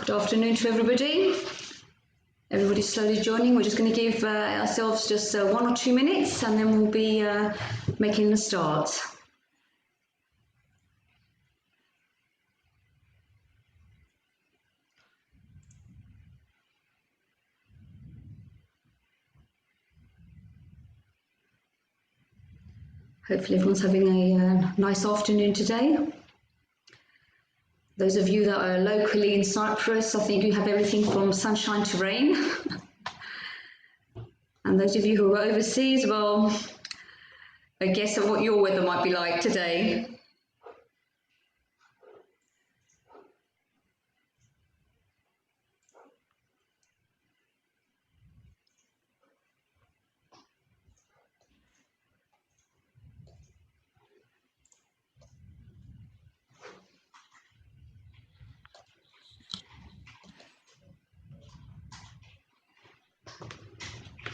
Good afternoon to everybody. Everybody's slowly joining. We're just going to give ourselves just 1 or 2 minutes and then we'll be making the start. Hopefully everyone's having a nice afternoon today. Those of you that are locally in Cyprus, I think you have everything from sunshine to rain. And those of you who are overseas, well, a guess at what your weather might be like today.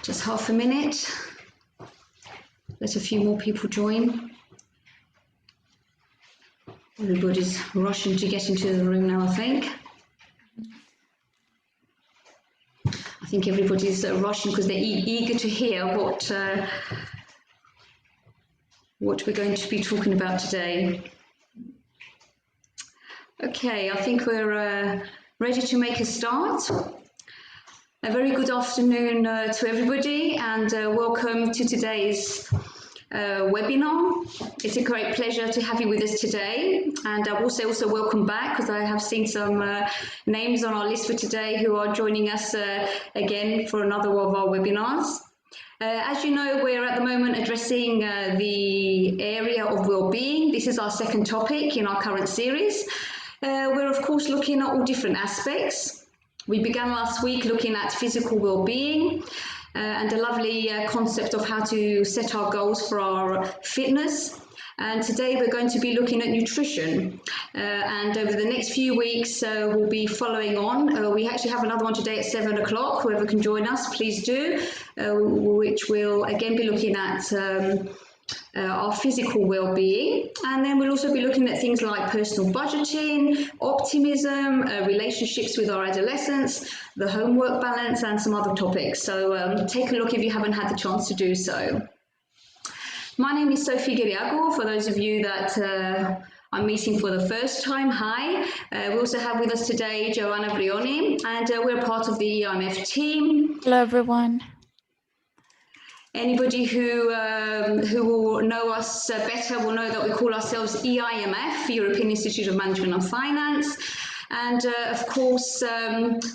Just half a minute. Let a few more people join. Everybody's rushing to get into the room now, I think. I think everybody's rushing because they're eager to hear what we're going to be talking about today. Okay, I think we're ready to make a start. A very good afternoon to everybody and welcome to today's webinar. It's a great pleasure to have you with us today, and I will say also welcome back because I have seen some names on our list for today who are joining us again for another of our webinars. As you know, we're at the moment addressing the area of well-being. This is our second topic in our current series. We're of course looking at all different aspects. We began last week looking at physical well-being and a lovely concept of how to set our goals for our fitness. And today we're going to be looking at nutrition. And over the next few weeks, we'll be following on. We actually have another one today at 7 o'clock. Whoever can join us, please do, which will again be looking at our physical well-being, and then we'll also be looking at things like personal budgeting, optimism, relationships with our adolescents, the homework balance, and some other topics. So take a look if you haven't had the chance to do so. My name is Sophie Giriago. For those of you that I'm meeting for the first time, hi. We also have with us today Joanna Brioni, and we're part of the EIMF team. Hello, everyone. Anybody who will know us better will know that we call ourselves EIMF, European Institute of Management and Finance. And of course,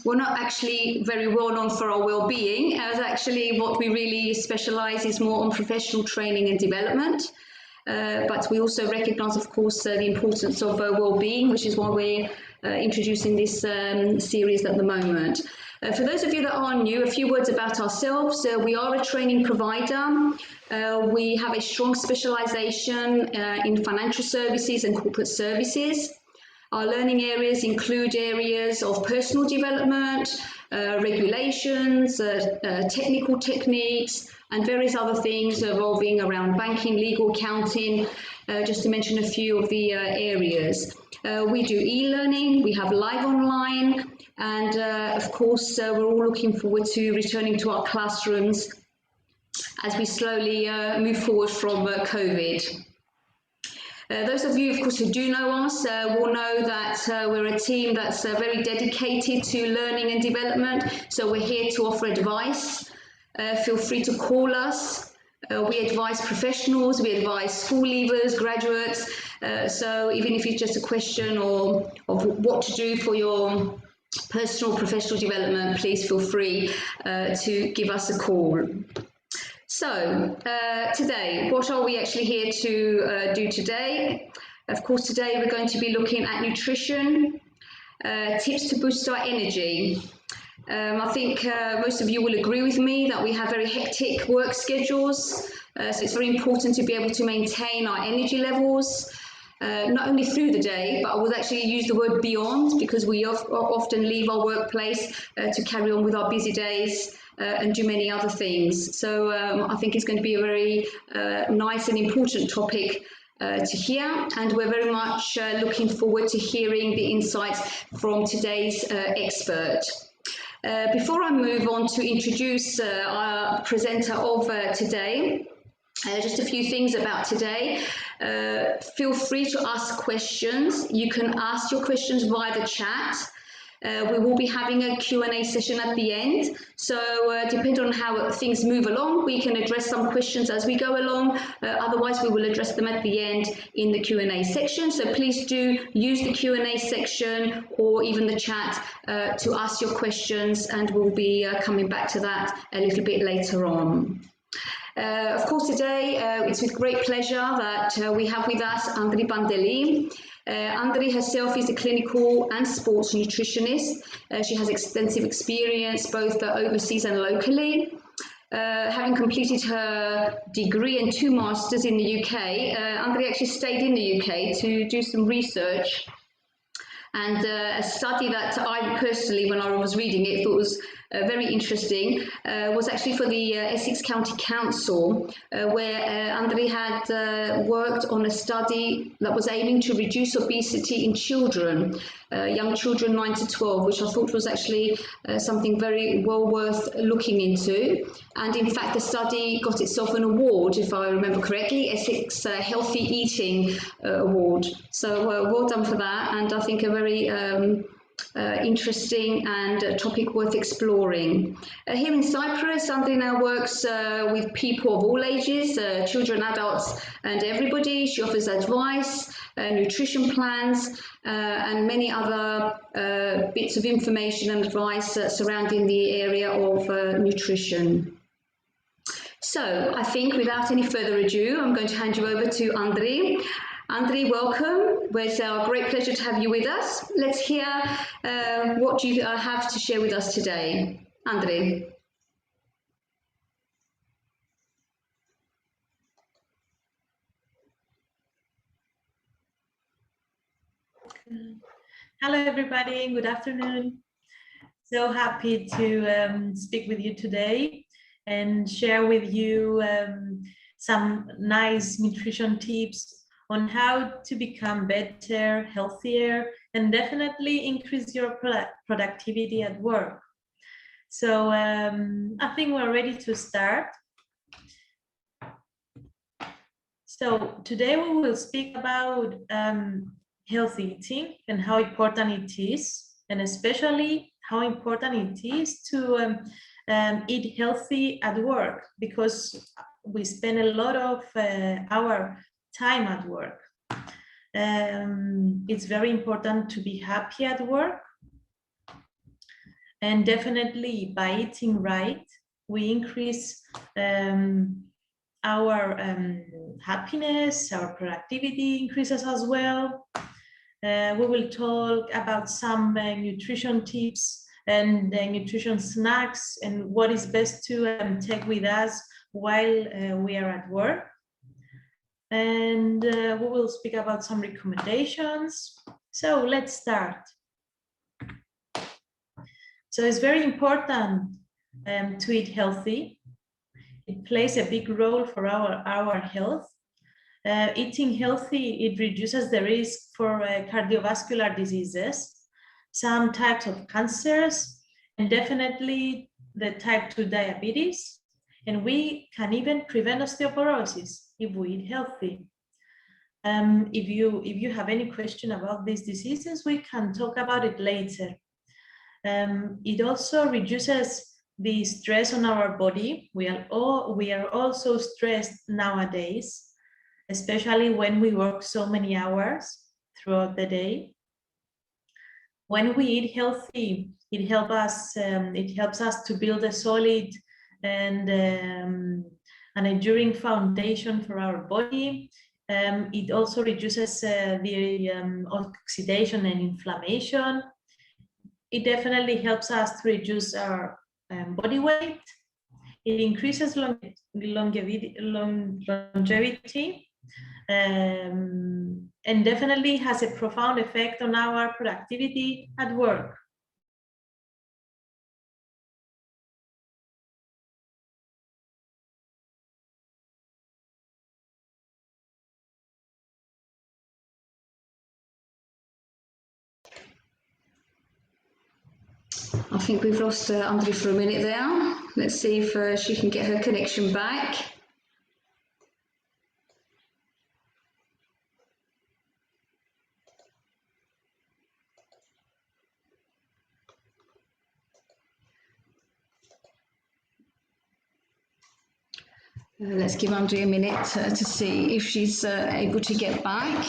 we're not actually very well known for our well-being, as actually what we really specialise is more on professional training and development. But we also recognise, of course, the importance of well-being, which is why we're introducing this series at the moment. For those of you that are new, a few words about ourselves. We are a training provider. We have a strong specialisation in financial services and corporate services. Our learning areas include areas of personal development, regulations, technical techniques, and various other things revolving around banking, legal, accounting, just to mention a few of the areas. We do e-learning, we have live online, and of course we're all looking forward to returning to our classrooms as we slowly move forward from COVID. Those of you, of course, who do know us will know that we're a team that's very dedicated to learning and development, so we're here to offer advice. Feel free to call us. We advise professionals, we advise school leavers, graduates, so even if it's just a question of what to do for your personal professional development, please feel free to give us a call. So today, what are we actually here to do today? Of course, today we're going to be looking at nutrition, tips to boost our energy. I think most of you will agree with me that we have very hectic work schedules, so it's very important to be able to maintain our energy levels, not only through the day, but I would actually use the word beyond, because we often leave our workplace to carry on with our busy days and do many other things. So I think it's going to be a very nice and important topic to hear, and we're very much looking forward to hearing the insights from today's expert. Before I move on to introduce our presenter of today, just a few things about today. Feel free to ask questions. You can ask your questions via the chat. We will be having a Q&A session at the end. So depending on how things move along, we can address some questions as we go along. Otherwise, we will address them at the end in the Q&A section. So please do use the Q&A section or even the chat to ask your questions, and we'll be coming back to that a little bit later on. Of course, today it's with great pleasure that we have with us Andri Pandeli. Andri herself is a clinical and sports nutritionist. She has extensive experience both overseas and locally. Having completed her degree and 2 masters in the UK, Andri actually stayed in the UK to do some research. And a study that I personally, when I was reading it, thought was very interesting, was actually for the Essex County Council, where Andri had worked on a study that was aiming to reduce obesity in children, young children 9 to 12, which I thought was actually something very well worth looking into. And in fact, the study got itself an award, if I remember correctly, Essex Healthy Eating Award. So well done for that, and I think a very interesting and topic worth exploring. Here in Cyprus, Andri now works with people of all ages, children, adults, and everybody. She offers advice, nutrition plans, and many other bits of information and advice surrounding the area of nutrition. So I think without any further ado, I'm going to hand you over to Andri. Andri, welcome. It's a great pleasure to have you with us. Let's hear what you have to share with us today. Andri. Hello, everybody. Good afternoon. So happy to speak with you today and share with you some nice nutrition tips on how to become better, healthier, and definitely increase your productivity at work. So I think we're ready to start. So today we will speak about healthy eating and how important it is, and especially how important it is to eat healthy at work, because we spend a lot of our time at work. It's very important to be happy at work, and definitely by eating right, we increase our happiness, our productivity increases as well. We will talk about some nutrition tips and nutrition snacks and what is best to take with us while we are at work. And we will speak about some recommendations. So let's start. So it's very important to eat healthy. It plays a big role for our health. Eating healthy, it reduces the risk for cardiovascular diseases, some types of cancers, and definitely the type 2 diabetes. And we can even prevent osteoporosis if we eat healthy. If you have any question about these diseases, we can talk about it later. It also reduces the stress on our body. We are also stressed nowadays, especially when we work so many hours throughout the day. When we eat healthy, it helps us to build a solid and an enduring foundation for our body. It also reduces the oxidation and inflammation. It definitely helps us to reduce our body weight. It increases longevity, and definitely has a profound effect on our productivity at work. I think we've lost Andri for a minute there. Let's see if she can get her connection back. Let's give Andri a minute to see if she's able to get back.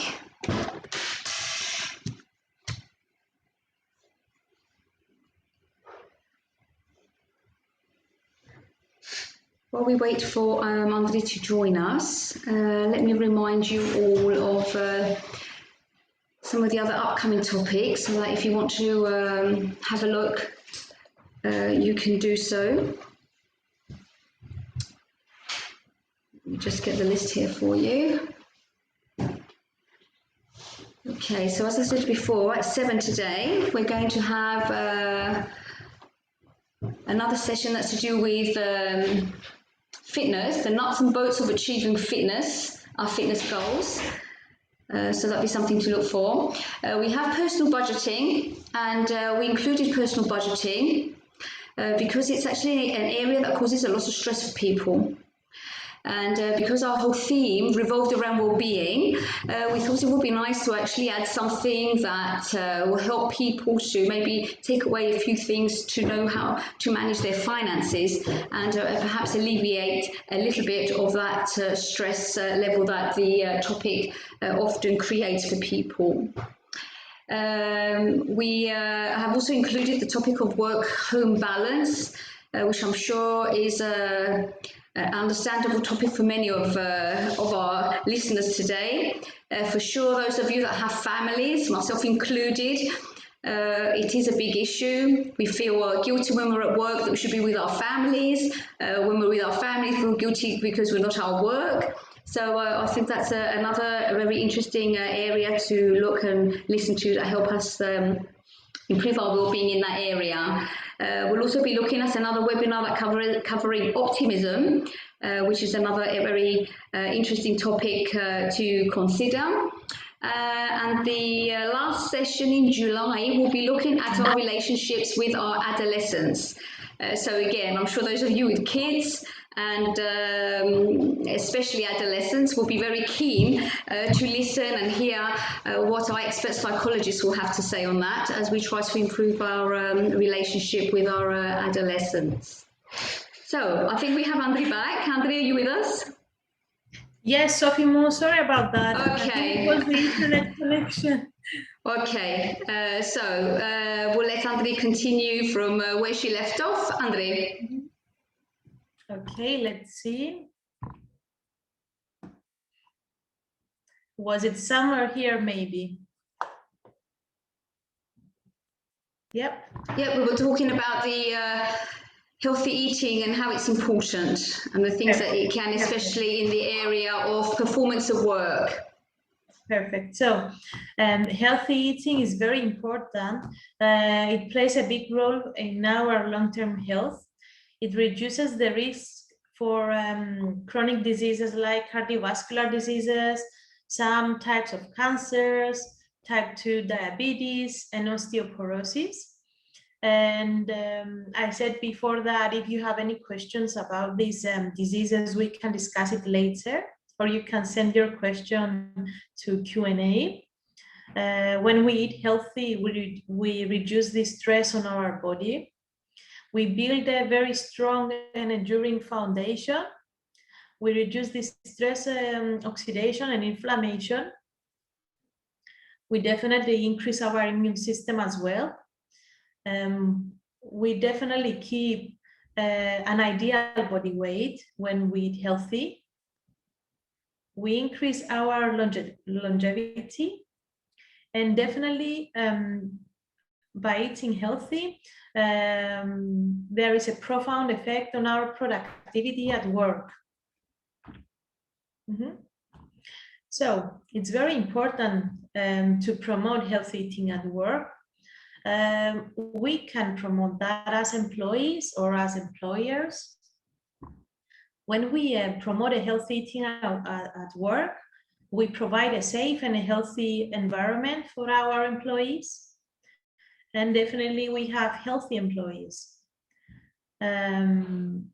While we wait for Andri to join us, let me remind you all of some of the other upcoming topics, so that if you want to have a look, you can do so. Let me just get the list here for you. Okay, so as I said before, at 7 today, we're going to have another session that's to do with fitness, the nuts and bolts of achieving fitness, our fitness goals. So that'll be something to look for. We have personal budgeting, and we included personal budgeting because it's actually an area that causes a lot of stress for people. And because our whole theme revolved around well-being, we thought it would be nice to actually add something that will help people to maybe take away a few things to know how to manage their finances, and perhaps alleviate a little bit of that stress level that the topic often creates for people. We have also included the topic of work-home balance, which I'm sure is an understandable topic for many of our listeners today. For sure, those of you that have families, myself included, it is a big issue. We feel guilty when we're at work that we should be with our families. When we're with our families, we feel guilty because we're not at work. So I think that's another very interesting area to look and listen to that help us improve our well-being in that area. We'll also be looking at another webinar that covering optimism, which is another very interesting topic to consider. And the last session in July, we'll be looking at our relationships with our adolescents. So again, I'm sure those of you with kids and especially adolescents will be very keen to listen and hear what our expert psychologists will have to say on that as we try to improve our relationship with our adolescents. So I think we have Andri back. Andri, are you with us? Yes, Sophie Mo, sorry about that. Okay. I think it was the internet connection. Okay, so we'll let Andri continue from where she left off. Andri. Okay, let's see. Was it somewhere here, maybe? Yep. Yeah, we were talking about the healthy eating and how it's important, and the things that it can, especially in the area of performance of work. Perfect. So healthy eating is very important. It plays a big role in our long-term health. It reduces the risk for chronic diseases like cardiovascular diseases, some types of cancers, type 2 diabetes, and osteoporosis. And I said before that if you have any questions about these diseases, we can discuss it later, or you can send your question to Q&A. When we eat healthy, we reduce the stress on our body. We build a very strong and enduring foundation. We reduce the stress, oxidation, and inflammation. We definitely increase our immune system as well. We definitely keep an ideal body weight when we eat healthy. We increase our longevity, and definitely by eating healthy, there is a profound effect on our productivity at work. So it's very important to promote healthy eating at work. We can promote that as employees or as employers. When we promote a healthy eating at work, we provide a safe and a healthy environment for our employees. and definitely we have healthy employees. And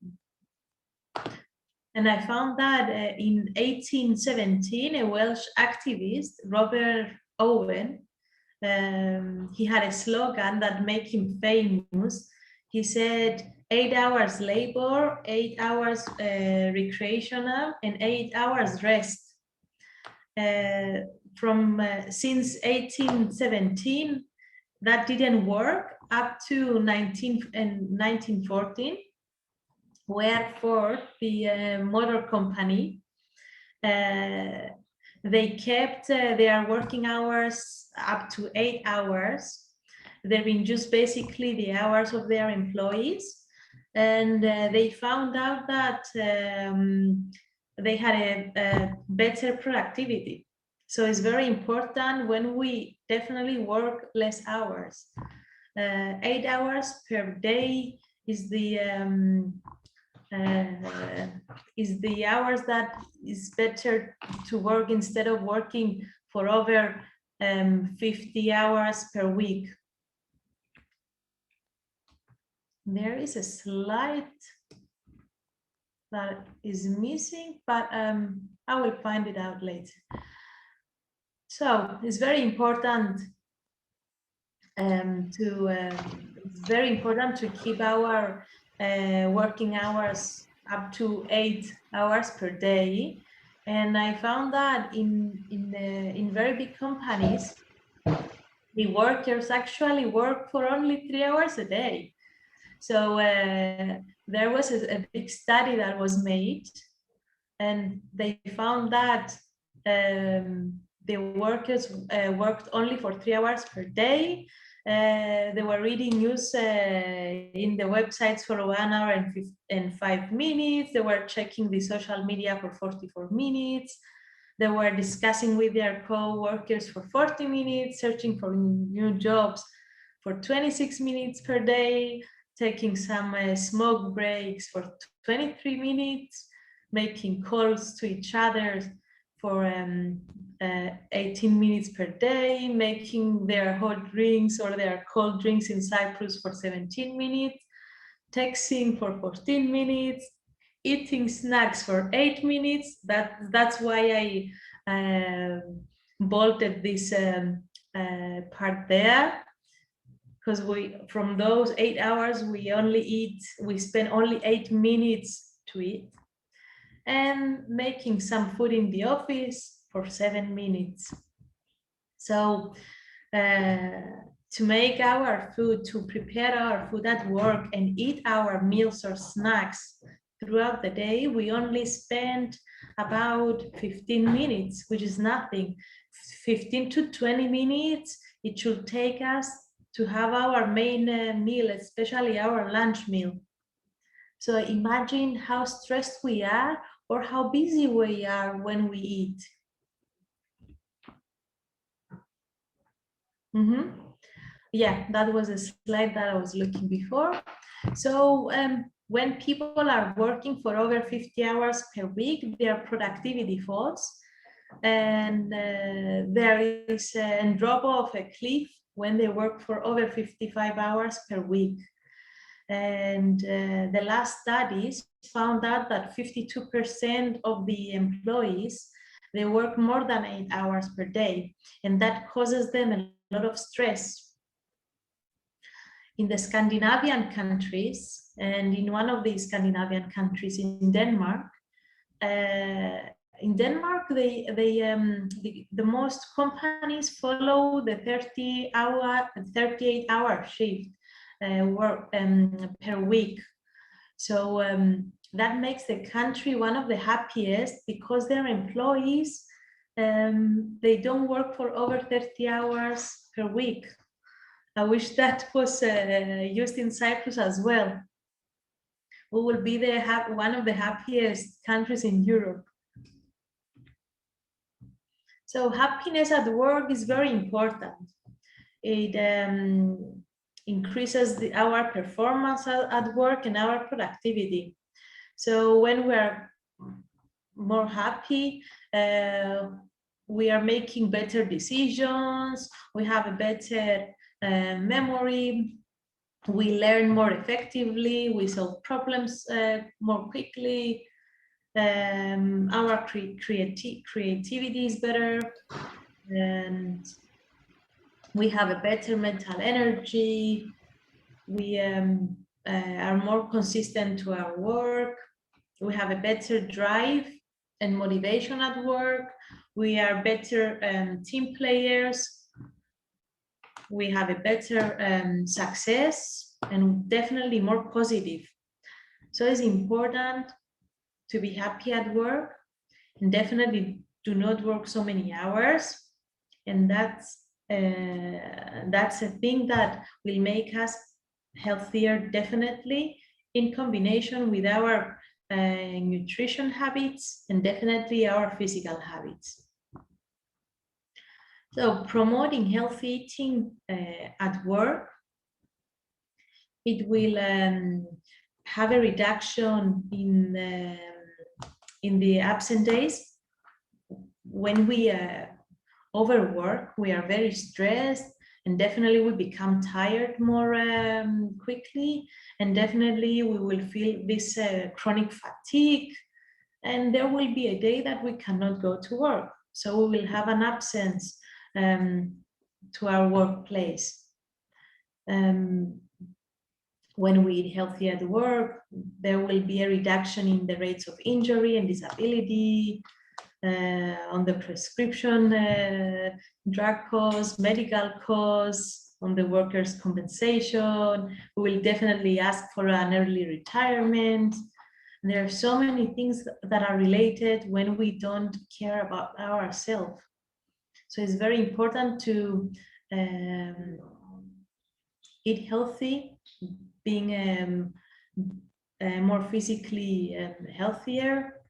I found that in 1817, a Welsh activist, Robert Owen, he had a slogan that made him famous. He said, 8 hours labor, 8 hours recreational, and 8 hours rest. Since 1817, that didn't work up to 1914, where Ford, the motor company, they kept their working hours up to 8 hours. They reduced basically the hours of their employees, and they found out that they had a better productivity. So it's very important when we definitely work less hours. 8 hours per day is the hours that is better to work instead of working for over 50 hours per week. There is a slide that is missing, but I will find it out later. So it's very important to keep our working hours up to 8 hours per day. And I found that in very big companies, the workers actually work for only 3 hours a day. So there was a big study that was made, and they found that the workers worked only for 3 hours per day. They were reading news in the websites for 1 hour and 5 minutes. They were checking the social media for 44 minutes. They were discussing with their co-workers for 40 minutes, searching for new jobs for 26 minutes per day, taking some smoke breaks for 23 minutes, making calls to each other for 18 minutes per day, making their hot drinks or their cold drinks in Cyprus for 17 minutes, texting for 14 minutes, eating snacks for 8 minutes. That's why I bolted this part there, because from those 8 hours we spend only 8 minutes to eat, and making some food in the office for 7 minutes. So to make our food, to prepare our food at work and eat our meals or snacks throughout the day, we only spend about 15 minutes, which is nothing. 15 to 20 minutes it should take us to have our main meal, especially our lunch meal. So imagine how stressed we are or how busy we are when we eat. Yeah, that was a slide that I was looking before. So when people are working for over 50 hours per week, their productivity falls, and there is a drop off a cliff when they work for over 55 hours per week. And the last studies found out that 52% of the employees, they work more than 8 hours per day, and that causes them a lot of stress. In the Scandinavian countries, and in one of the Scandinavian countries, in Denmark, the most companies follow the 38-hour shift work per week. So that makes the country one of the happiest, because their employees, they don't work for over 30 hours per week. I wish that was used in Cyprus as well. We will be one of the happiest countries in Europe. So happiness at work is very important. It increases our performance at work and our productivity. So when we're more happy, we are making better decisions, we have a better memory, we learn more effectively, we solve problems more quickly, our creativity is better, and we have a better mental energy, we are more consistent to our work, we have a better drive and motivation at work, we are better team players, we have a better success, and definitely more positive. So it's important to be happy at work, and definitely do not work so many hours. And that's a thing that will make us healthier, definitely, in combination with our nutrition habits and definitely our physical habits. So promoting healthy eating at work, it will have a reduction in the absent days. When we overwork, we are very stressed, and definitely we become tired more quickly, and definitely we will feel this chronic fatigue, and there will be a day that we cannot go to work. So we will have an absence to our workplace. When we eat healthy at work, there will be a reduction in the rates of injury and disability, on the prescription drug costs, medical costs, on the workers' compensation. We will definitely ask for an early retirement. And there are so many things that are related when we don't care about ourselves. So it's very important to eat healthy, being more physically healthier,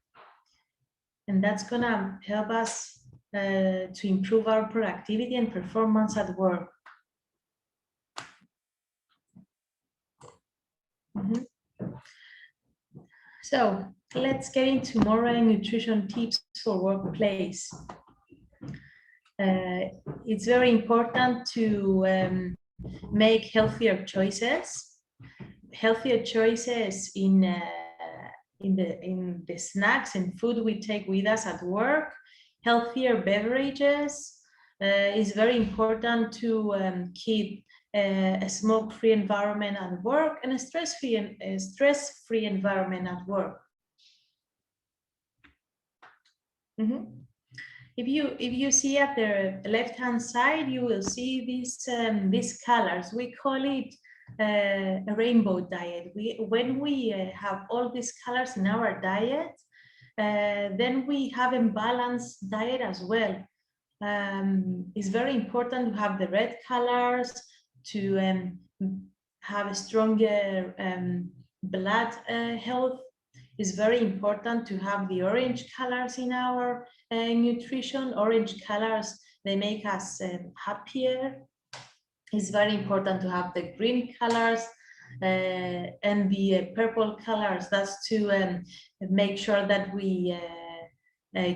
and that's gonna help us to improve our productivity and performance at work. So let's get into more nutrition tips for workplace. It's very important to make healthier choices in the snacks and food we take with us at work. Healthier beverages. It's very important to keep a smoke-free environment at work and a stress-free environment at work. If you see at the left-hand side, you will see these colors. We call it a rainbow diet. When we have all these colors in our diet, then we have a balanced diet as well. It's very important to have the red colors, to have a stronger blood health. It's very important to have the orange colors in our nutrition. Orange colors, they make us happier. It's very important to have the green colors and the purple colors. That's to make sure that we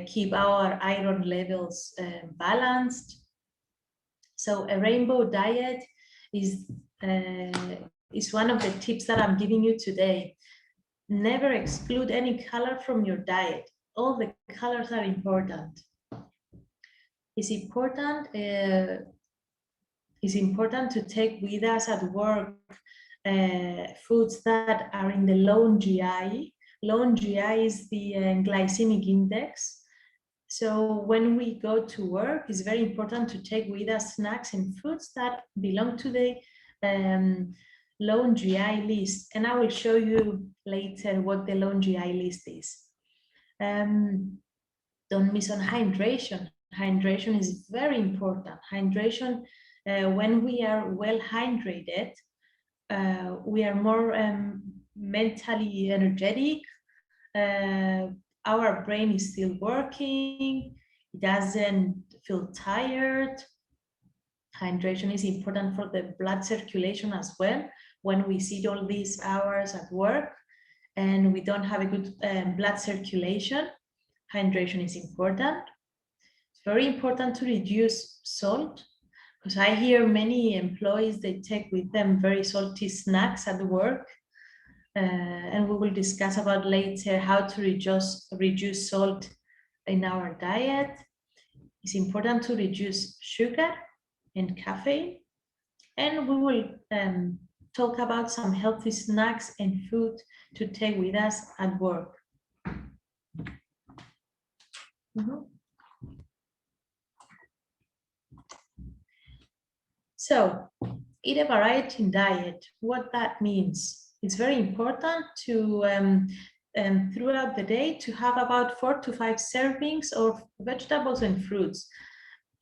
keep our iron levels balanced. So a rainbow diet is one of the tips that I'm giving you today. Never exclude any color from your diet. All the colors are important. It's important to take with us at work foods that are in the low GI. Low GI is the glycemic index. So when we go to work, it's very important to take with us snacks and foods that belong to the low GI list. And I will show you later what the low GI list is. Don't miss on hydration. Hydration is very important. Hydration, when we are well hydrated, we are more mentally energetic. Our brain is still working. It doesn't feel tired. Hydration is important for the blood circulation as well. When we sit all these hours at work and we don't have a good blood circulation, hydration is important. It's very important to reduce salt. because I hear many employees, they take with them very salty snacks at work. And we will discuss about later how to reduce salt in our diet. It's important to reduce sugar and caffeine. And we will talk about some healthy snacks and food to take with us at work. So, eat a variety in diet. What that means? It's very important to throughout the day to have about 4 to 5 servings of vegetables and fruits.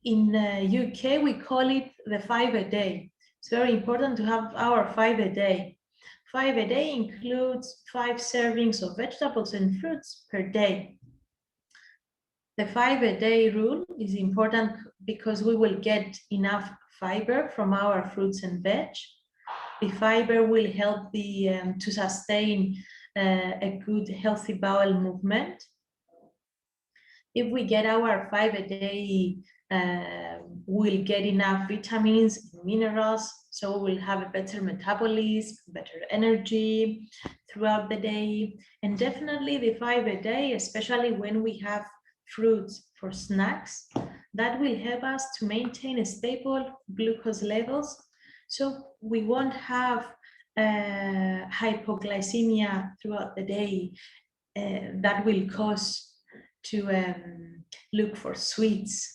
In UK, we call it the 5 a day. It's very important to have our 5 a day. 5 a day includes 5 servings of vegetables and fruits per day. The 5 a day rule is important because we will get enough fiber from our fruits and veg. The fiber will help to sustain a good, healthy bowel movement. If we get our 5 a day, we'll get enough vitamins, minerals, so we'll have a better metabolism, better energy throughout the day. And definitely the 5 a day, especially when we have fruits for snacks, that will help us to maintain a stable glucose levels, so we won't have hypoglycemia throughout the day that will cause to look for sweets.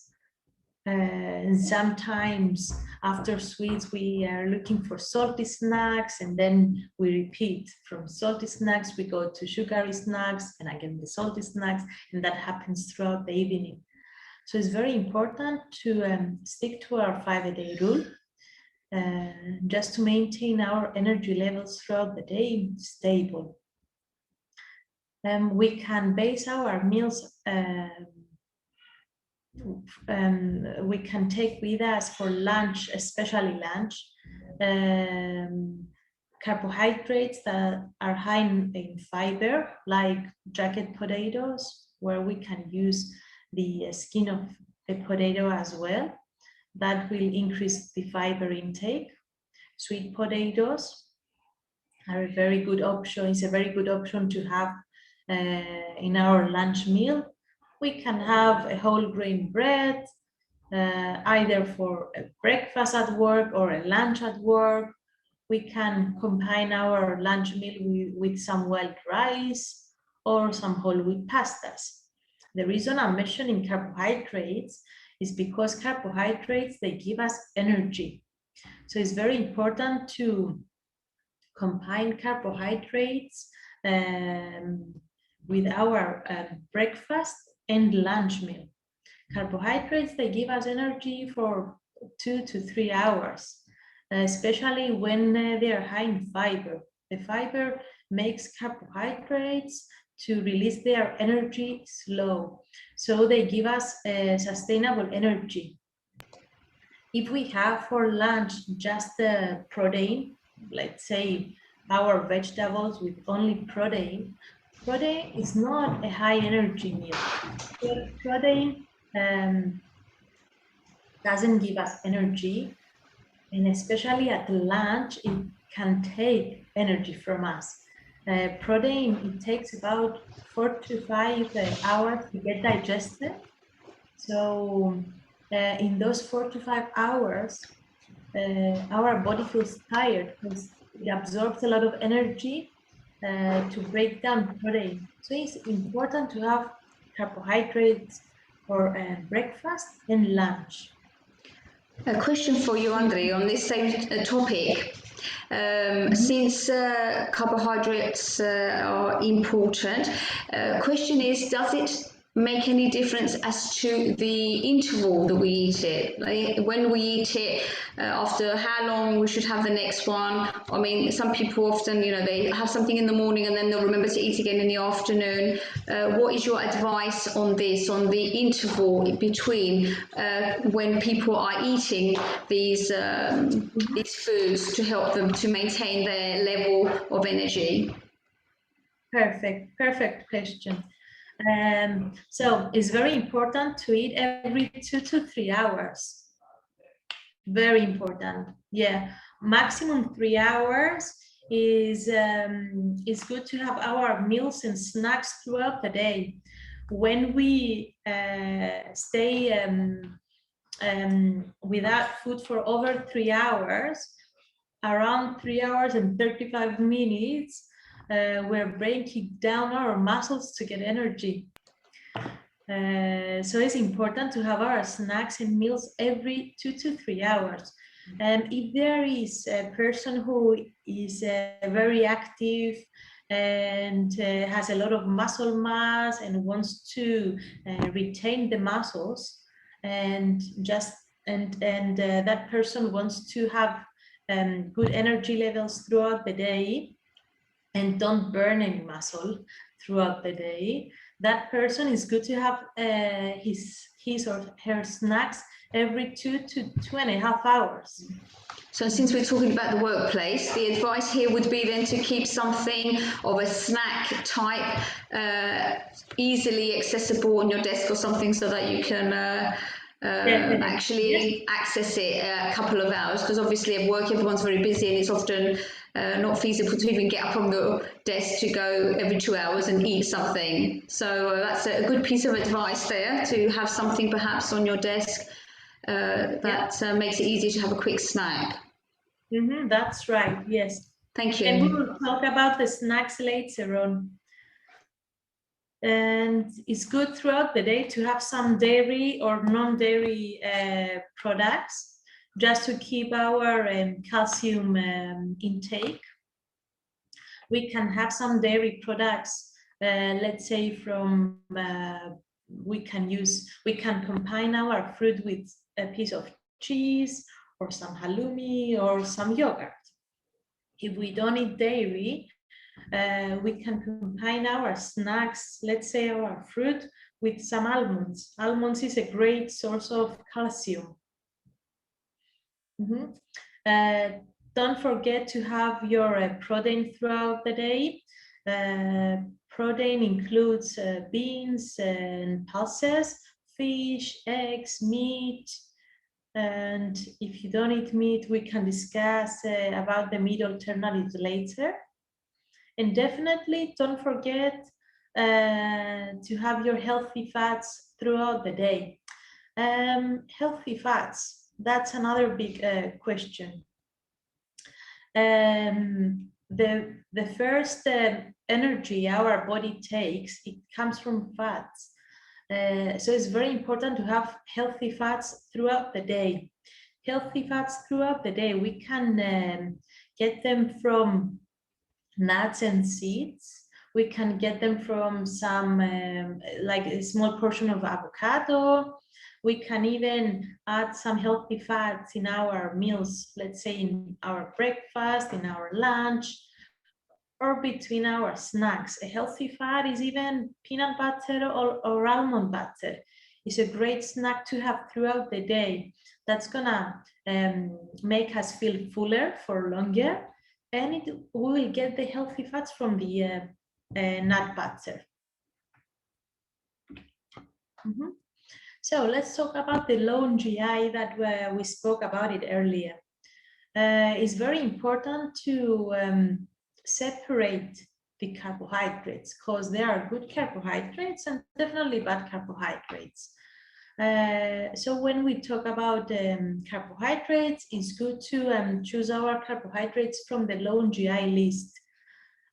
And sometimes after sweets, we are looking for salty snacks, and then we repeat from salty snacks, we go to sugary snacks, and again the salty snacks, and that happens throughout the evening. So it's very important to stick to our 5 a day rule, just to maintain our energy levels throughout the day stable. We can base our meals, we can take with us for lunch, especially lunch, carbohydrates that are high in fiber, like jacket potatoes, where we can use the skin of the potato as well. That will increase the fiber intake. Sweet potatoes are a very good option. It's a very good option to have in our lunch meal. We can have a whole grain bread, either for a breakfast at work or a lunch at work. We can combine our lunch meal with some white rice or some whole wheat pastas. The reason I'm mentioning carbohydrates is because carbohydrates, they give us energy. So it's very important to combine carbohydrates with our breakfast and lunch meal. Carbohydrates, they give us energy for 2 to 3 hours, especially when they are high in fiber. The fiber makes carbohydrates to release their energy slow, so they give us sustainable energy. If we have for lunch just protein, let's say our vegetables with only protein, protein is not a high energy meal. Protein doesn't give us energy, and especially at lunch, it can take energy from us. Protein, it takes about 4 to 5 hours to get digested. So in those 4 to 5 hours, our body feels tired because it absorbs a lot of energy to break down protein. So it's important to have carbohydrates for breakfast and lunch. A question for you, Andre, on this same topic. Since carbohydrates are important, question is, does it make any difference as to the interval that we eat it? Like when we eat it, after how long we should have the next one? I mean, some people often, they have something in the morning and then they'll remember to eat again in the afternoon. What is your advice on this, on the interval between when people are eating these foods to help them to maintain their level of energy? Perfect question. So it's very important to eat every 2 to 3 hours. Very important. Yeah, maximum 3 hours is good to have our meals and snacks throughout the day. When we stay without food for over 3 hours, around 3 hours and 35 minutes, we're breaking down our muscles to get energy. So it's important to have our snacks and meals every 2 to 3 hours. And if there is a person who is very active and has a lot of muscle mass and wants to retain the muscles, and that person wants to have good energy levels throughout the day and don't burn any muscle throughout the day, that person is good to have his or her snacks every 2 to 2.5 hours. So since we're talking about the workplace, the advice here would be then to keep something of a snack type easily accessible on your desk or something, so that you can actually access it a couple of hours, because obviously at work everyone's very busy and it's often not feasible to even get up on the desk to go every 2 hours and eat something. So that's a good piece of advice there, to have something perhaps on your desk that makes it easier to have a quick snack. That's right, yes. Thank you. And we will talk about the snacks later on. And it's good throughout the day to have some dairy or non-dairy products, just to keep our calcium intake. We can have some dairy products, let's say from, we can combine our fruit with a piece of cheese or some halloumi or some yogurt. If we don't eat dairy, we can combine our snacks, let's say our fruit, with some almonds. Almonds is a great source of calcium. Don't forget to have your protein throughout the day. Protein includes beans and pulses, fish, eggs, meat. And if you don't eat meat, we can discuss about the meat alternatives later. And definitely don't forget to have your healthy fats throughout the day. Healthy fats, that's another big question. The first energy our body takes, it comes from fats. So it's very important to have healthy fats throughout the day. Healthy fats throughout the day, we can get them from nuts and seeds. We can get them from some, like a small portion of avocado. We can even add some healthy fats in our meals, let's say in our breakfast, in our lunch, or between our snacks. A healthy fat is even peanut butter or almond butter. It's a great snack to have throughout the day. That's gonna make us feel fuller for longer, and we will get the healthy fats from the nut butter. So let's talk about the low GI that we spoke about it earlier. It's very important to separate the carbohydrates, because there are good carbohydrates and definitely bad carbohydrates. So when we talk about carbohydrates, it's good to choose our carbohydrates from the low GI list.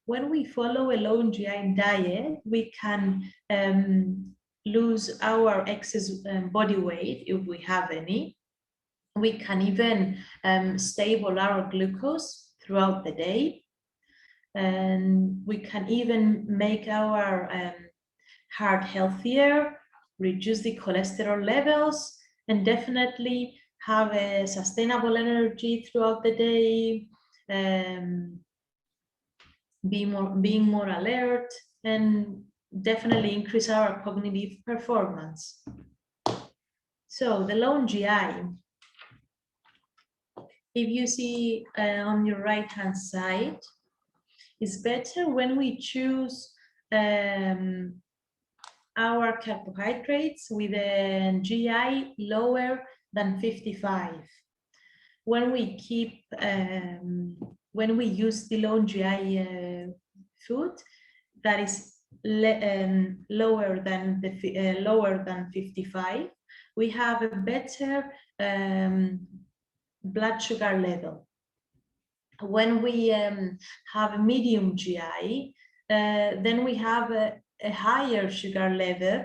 When we follow a low GI diet, we can lose our excess body weight if we have any. We can even stable our glucose throughout the day. And we can even make our heart healthier, reduce the cholesterol levels, and definitely have a sustainable energy throughout the day, being more alert, and definitely increase our cognitive performance. So the low GI, if you see on your right hand side, it's better when we choose our carbohydrates with a GI lower than 55. when we use the low GI food that is lower than 55, we have a better blood sugar level. When we have a medium GI, then we have a higher sugar level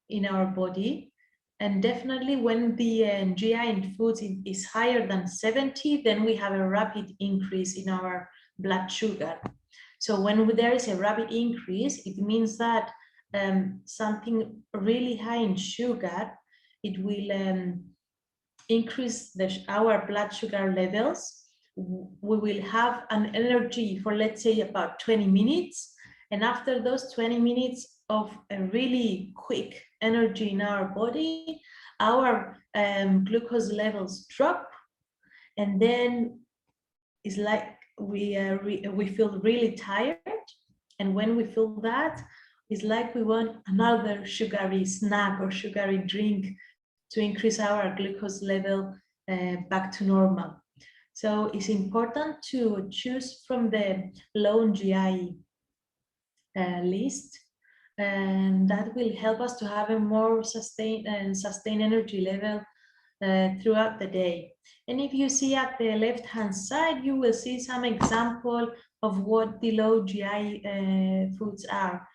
in our body. And definitely when the GI in foods is higher than 70, then we have a rapid increase in our blood sugar. So when there is a rapid increase, it means that something really high in sugar, it will increase our blood sugar levels. We will have an energy for, let's say, about 20 minutes. And after those 20 minutes of a really quick energy in our body, our glucose levels drop. And then it's like we feel really tired. And when we feel that, it's like we want another sugary snack or sugary drink to increase our glucose level back to normal. So it's important to choose from the low GI list, and that will help us to have a more sustained energy level throughout the day. And if you see at the left-hand side, you will see some example of what the low GI foods are.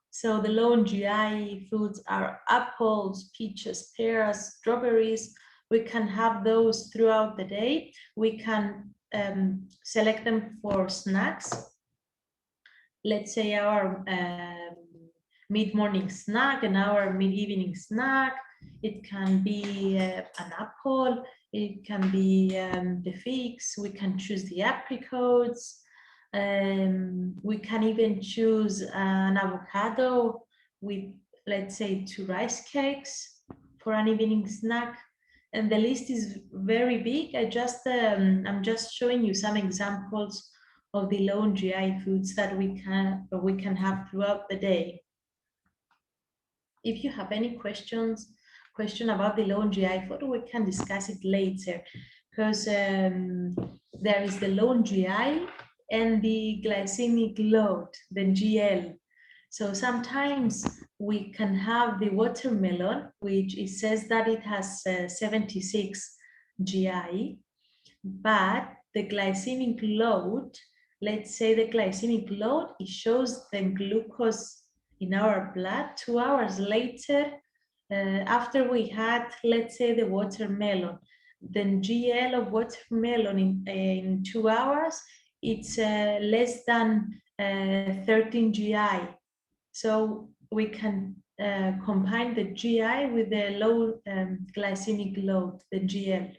So the low GI foods are apples, peaches, pears, strawberries. We can have those throughout the day. We can select them for snacks. Let's say our mid-morning snack and our mid-evening snack. It can be an apple, it can be the figs, we can choose the apricots, we can even choose an avocado with, let's say, 2 rice cakes for an evening snack. And the list is very big. I'm just showing you some examples of the low GI foods that we can have throughout the day. If you have any question about the low GI food, we can discuss it later, because there is the low GI and the glycemic load, the GL. So sometimes we can have the watermelon, which it says that it has 76 GI, but the glycemic load, let's say the glycemic load, it shows the glucose in our blood 2 hours later after we had, let's say, the watermelon. Then GL of watermelon in 2 hours, it's less than 13 GI. So we can combine the GI with the low glycemic load, the GL.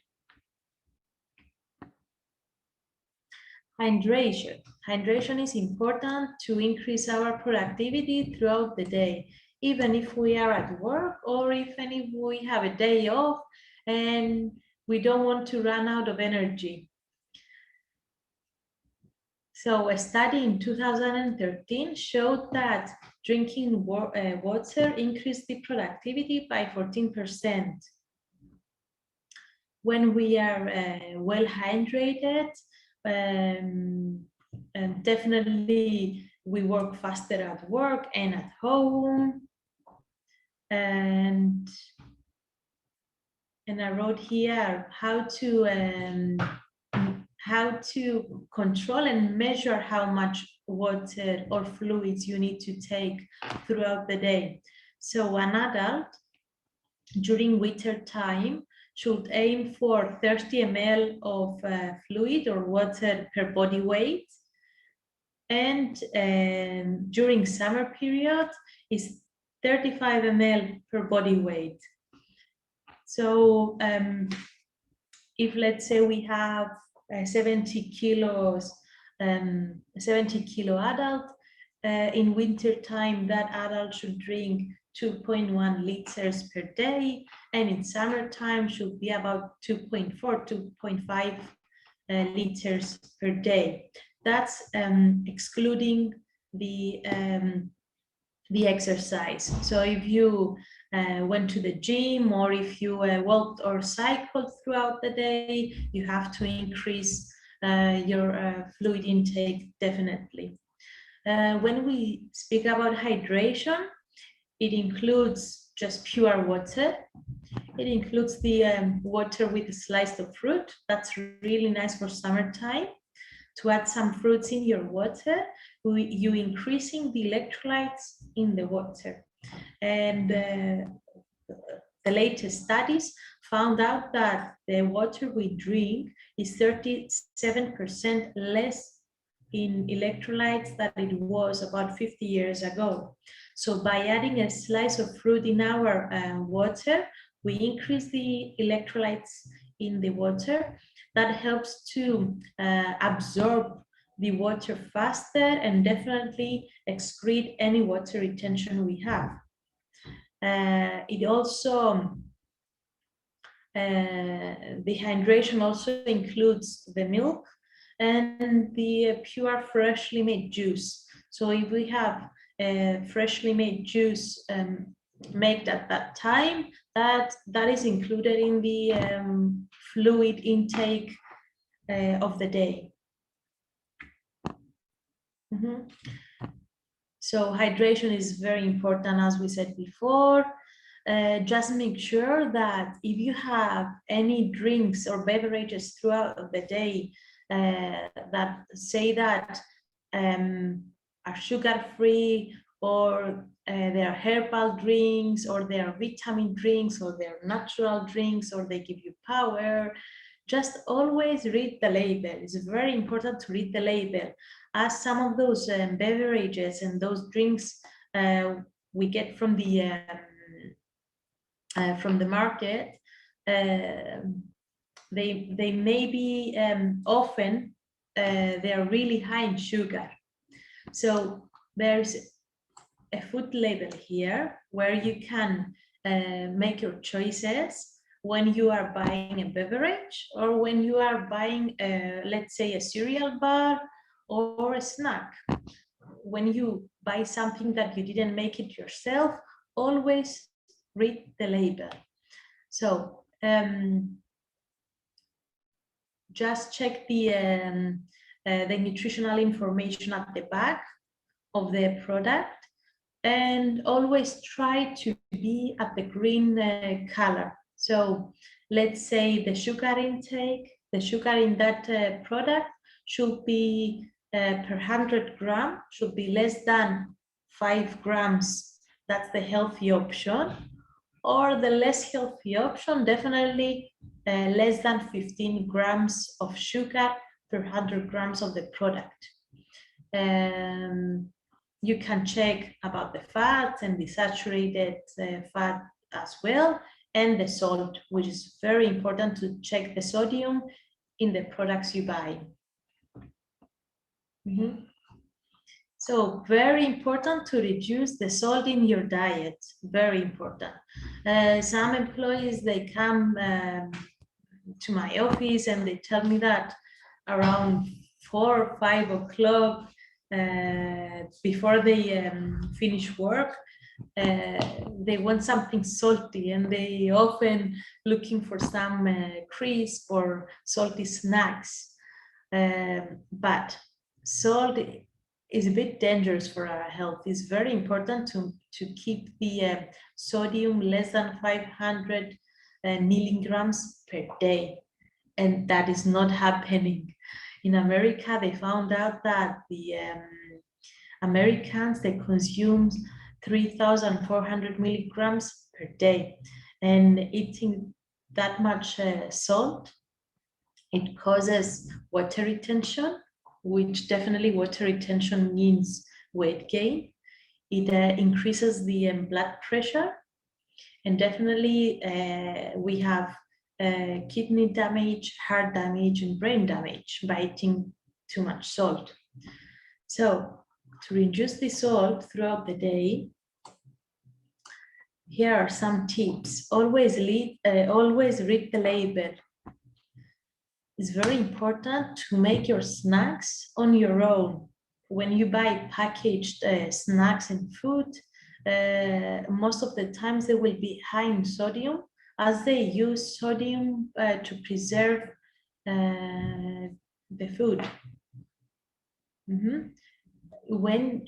Hydration. Hydration is important to increase our productivity throughout the day, even if we are at work or even if we have a day off and we don't want to run out of energy. So a study in 2013 showed that drinking water increased the productivity by 14%. When we are well hydrated, and definitely we work faster at work and at home. And I wrote here how to control and measure how much water or fluids you need to take throughout the day. So an adult during winter time should aim for 30 ml of fluid or water per body weight. And during summer period is 35 ml per body weight. So if, let's say, we have 70 kilo adult, in winter time, that adult should drink 2.1 liters per day, and in summertime should be about 2.4, 2.5 liters per day. That's excluding the exercise. So if you went to the gym, or if you walked or cycled throughout the day, you have to increase your fluid intake, definitely. When we speak about hydration, it includes just pure water. It includes the water with a slice of fruit. That's really nice for summertime. To add some fruits in your water, you increasing the electrolytes in the water. And the latest studies found out that the water we drink is 37% less in electrolytes than it was about 50 years ago. So by adding a slice of fruit in our water, we increase the electrolytes in the water. That helps to absorb the water faster and definitely excrete any water retention we have. It also, the hydration also includes the milk and the pure freshly made juice. So if we have freshly made juice made at that time, that is included in the fluid intake of the day. So hydration is very important, as we said before. Just make sure that if you have any drinks or beverages throughout the day that say that are sugar-free, or they are herbal drinks, or they are vitamin drinks, or they are natural drinks, or they give you power, just always read the label. It's very important to read the label, as some of those beverages and those drinks we get from the market, they may be often they are really high in sugar. So there's a food label here where you can make your choices when you are buying a beverage, or when you are buying, let's say, a cereal bar or a snack. When you buy something that you didn't make it yourself, always read the label. So just check the nutritional information at the back of the product, and always try to be at the green color. So let's say the sugar intake, the sugar in that product should be per 100 grams, should be less than 5 grams. That's the healthy option. Or the less healthy option, definitely less than 15 grams of sugar per 100 grams of the product. You can check about the fats and the saturated fat as well, and the salt, which is very important to check the sodium in the products you buy. So very important to reduce the salt in your diet, very important. Some employees, they come to my office and they tell me that around 4 or 5 o'clock, before they finish work, they want something salty, and they often looking for some crisp or salty snacks. But salt is a bit dangerous for our health. It's very important to keep the sodium less than 500 milligrams per day, and that is not happening. In America, they found out that the Americans, they consume 3,400 milligrams per day, and eating that much salt, it causes water retention, which definitely water retention means weight gain. It increases the blood pressure, and definitely we have kidney damage, heart damage, and brain damage by eating too much salt. So to reduce the salt throughout the day, here are some tips. Always read the label. It's very important to make your snacks on your own. When you buy packaged snacks and food, most of the times they will be high in sodium, as they use sodium to preserve the food. When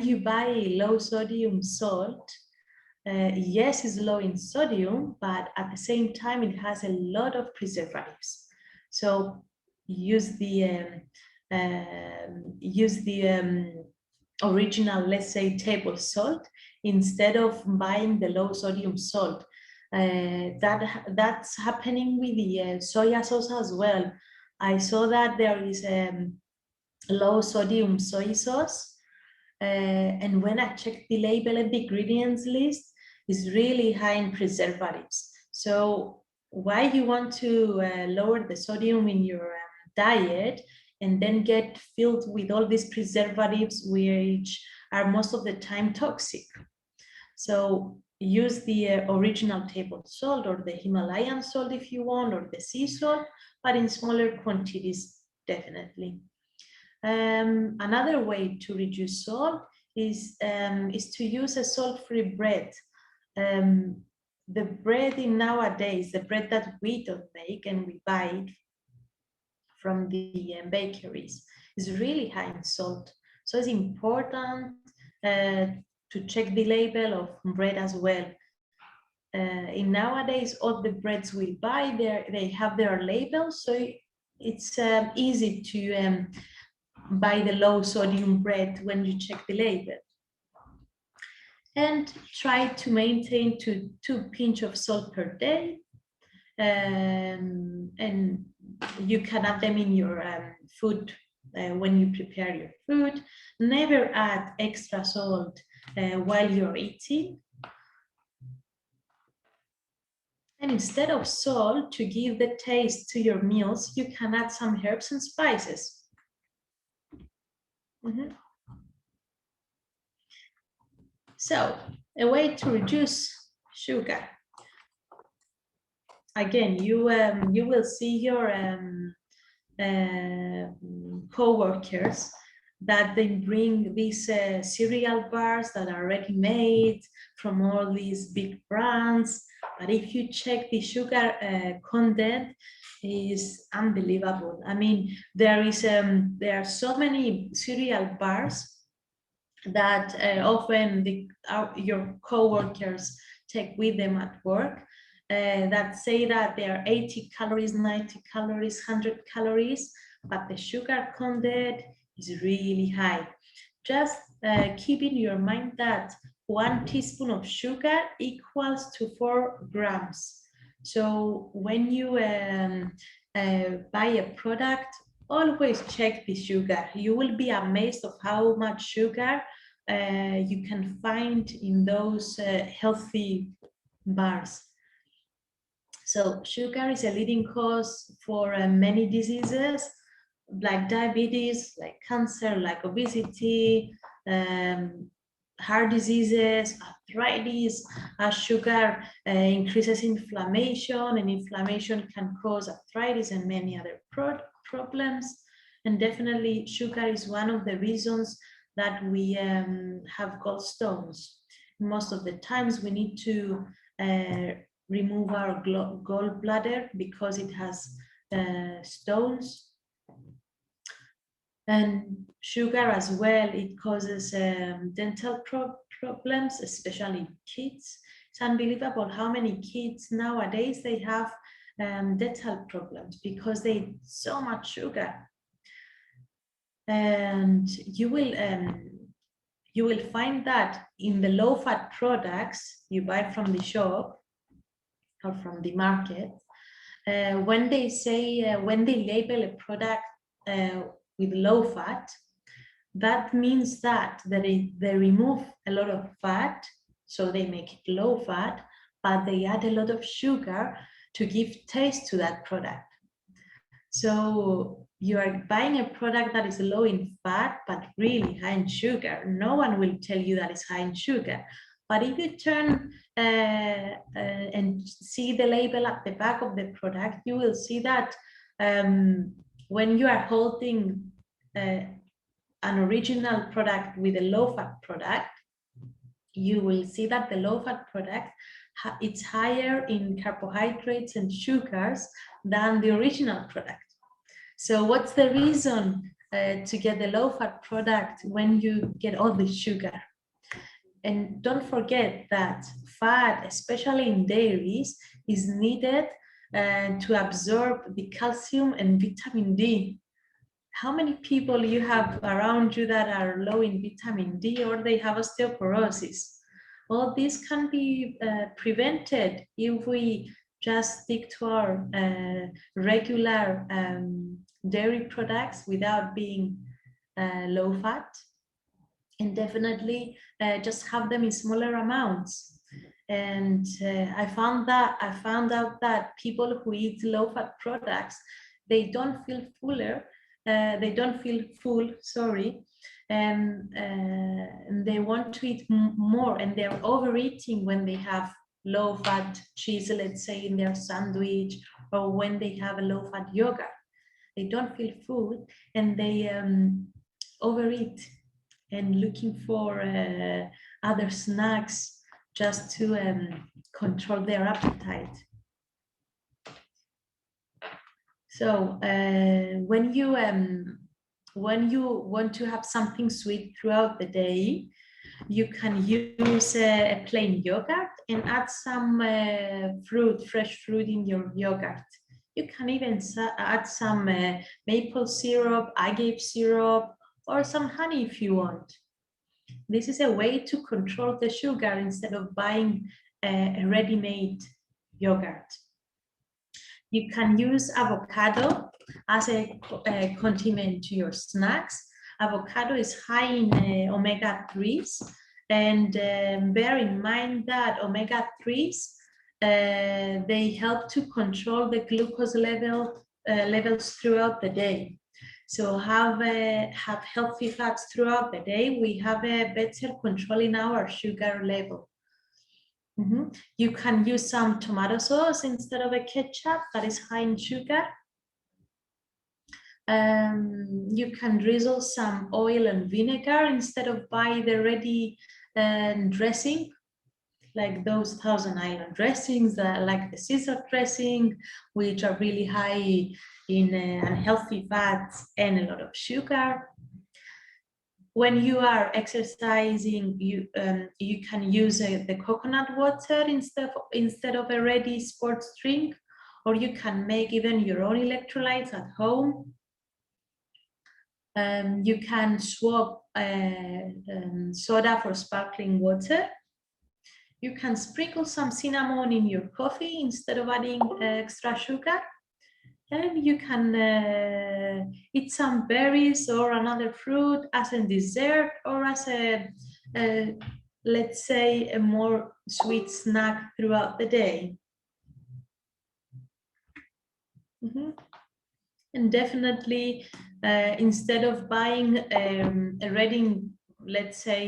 you buy low sodium salt, yes, it's low in sodium, but at the same time it has a lot of preservatives. So use the original, let's say, table salt instead of buying the low sodium salt. That's happening with the soya sauce as well. I saw that there is low sodium soy sauce, and when I checked the label and the ingredients list, it's really high in preservatives. So why you want to lower the sodium in your diet and then get filled with all these preservatives, which are most of the time toxic? So use the original table salt or the Himalayan salt if you want, or the sea salt, but in smaller quantities, definitely. Another way to reduce salt is to use a salt-free bread. The bread in nowadays, the bread that we don't make and we buy it from the bakeries, is really high in salt. So it's important to check the label of bread as well. In nowadays, all the breads we buy, they have their labels, so it's easy to buy the low sodium bread when you check the label. And try to maintain two pinch of salt per day, and you can add them in your food when you prepare your food. Never add extra salt while you're eating. And instead of salt, to give the taste to your meals, you can add some herbs and spices. So, a way to reduce sugar. Again, you will see your co-workers that they bring these cereal bars that are ready-made from all these big brands. But if you check the sugar content, is unbelievable. I mean, there are so many cereal bars that often your co-workers take with them at work, that say that they are 80 calories, 90 calories, 100 calories, but the sugar content is really high. Just keep in your mind that 1 teaspoon of sugar equals to 4 grams. So when you buy a product, always check the sugar. You will be amazed of how much sugar you can find in those healthy bars. So sugar is a leading cause for many diseases like diabetes, like cancer, like obesity, heart diseases, arthritis. Sugar increases inflammation, and inflammation can cause arthritis and many other problems. And definitely sugar is one of the reasons that we have gallstones. Most of the times we need to remove our gallbladder because it has stones. And sugar as well, it causes dental problems, especially kids. It's unbelievable how many kids nowadays they have dental problems because they eat so much sugar. And you will find that in the low-fat products you buy from the shop or from the market, when they say, when they label a product with low fat, that means that they remove a lot of fat, so they make it low fat, but they add a lot of sugar to give taste to that product. So you are buying a product that is low in fat, but really high in sugar. No one will tell you that it's high in sugar. But if you turn and see the label at the back of the product, you will see that when you are holding an original product with a low-fat product, you will see that the low-fat product it's higher in carbohydrates and sugars than the original product. So what's the reason to get the low-fat product when you get all the sugar? And don't forget that fat, especially in dairies, is needed to absorb the calcium and vitamin D. How many people you have around you that are low in vitamin D or they have osteoporosis? All this can be prevented if we just stick to our regular dairy products without being low fat, and definitely just have them in smaller amounts. And I found out that people who eat low fat products, they don't feel fuller. They don't feel full, sorry, and they want to eat more, and they're overeating when they have low-fat cheese, let's say, in their sandwich, or when they have a low-fat yogurt. They don't feel full, and they overeat and looking for other snacks just to control their appetite. So when you want to have something sweet throughout the day, you can use a plain yogurt and add some fresh fruit in your yogurt. You can even add some maple syrup, agave syrup, or some honey if you want. This is a way to control the sugar instead of buying a ready-made yogurt. You can use avocado as a condiment to your snacks. Avocado is high in omega-3s, and bear in mind that omega-3s, they help to control the glucose levels throughout the day. So have healthy fats throughout the day, we have a better control in our sugar level. You can use some tomato sauce instead of a ketchup that is high in sugar. You can drizzle some oil and vinegar instead of buy the ready dressing, like those Thousand Island dressings, like the Caesar dressing, which are really high in unhealthy fats and a lot of sugar. When you are exercising, you can use the coconut water instead of a ready sports drink, or you can make even your own electrolytes at home. You can swap soda for sparkling water. You can sprinkle some cinnamon in your coffee instead of adding extra sugar. And you can eat some berries or another fruit as a dessert, or as a, let's say, a more sweet snack throughout the day. And definitely, instead of buying a ready, let's say,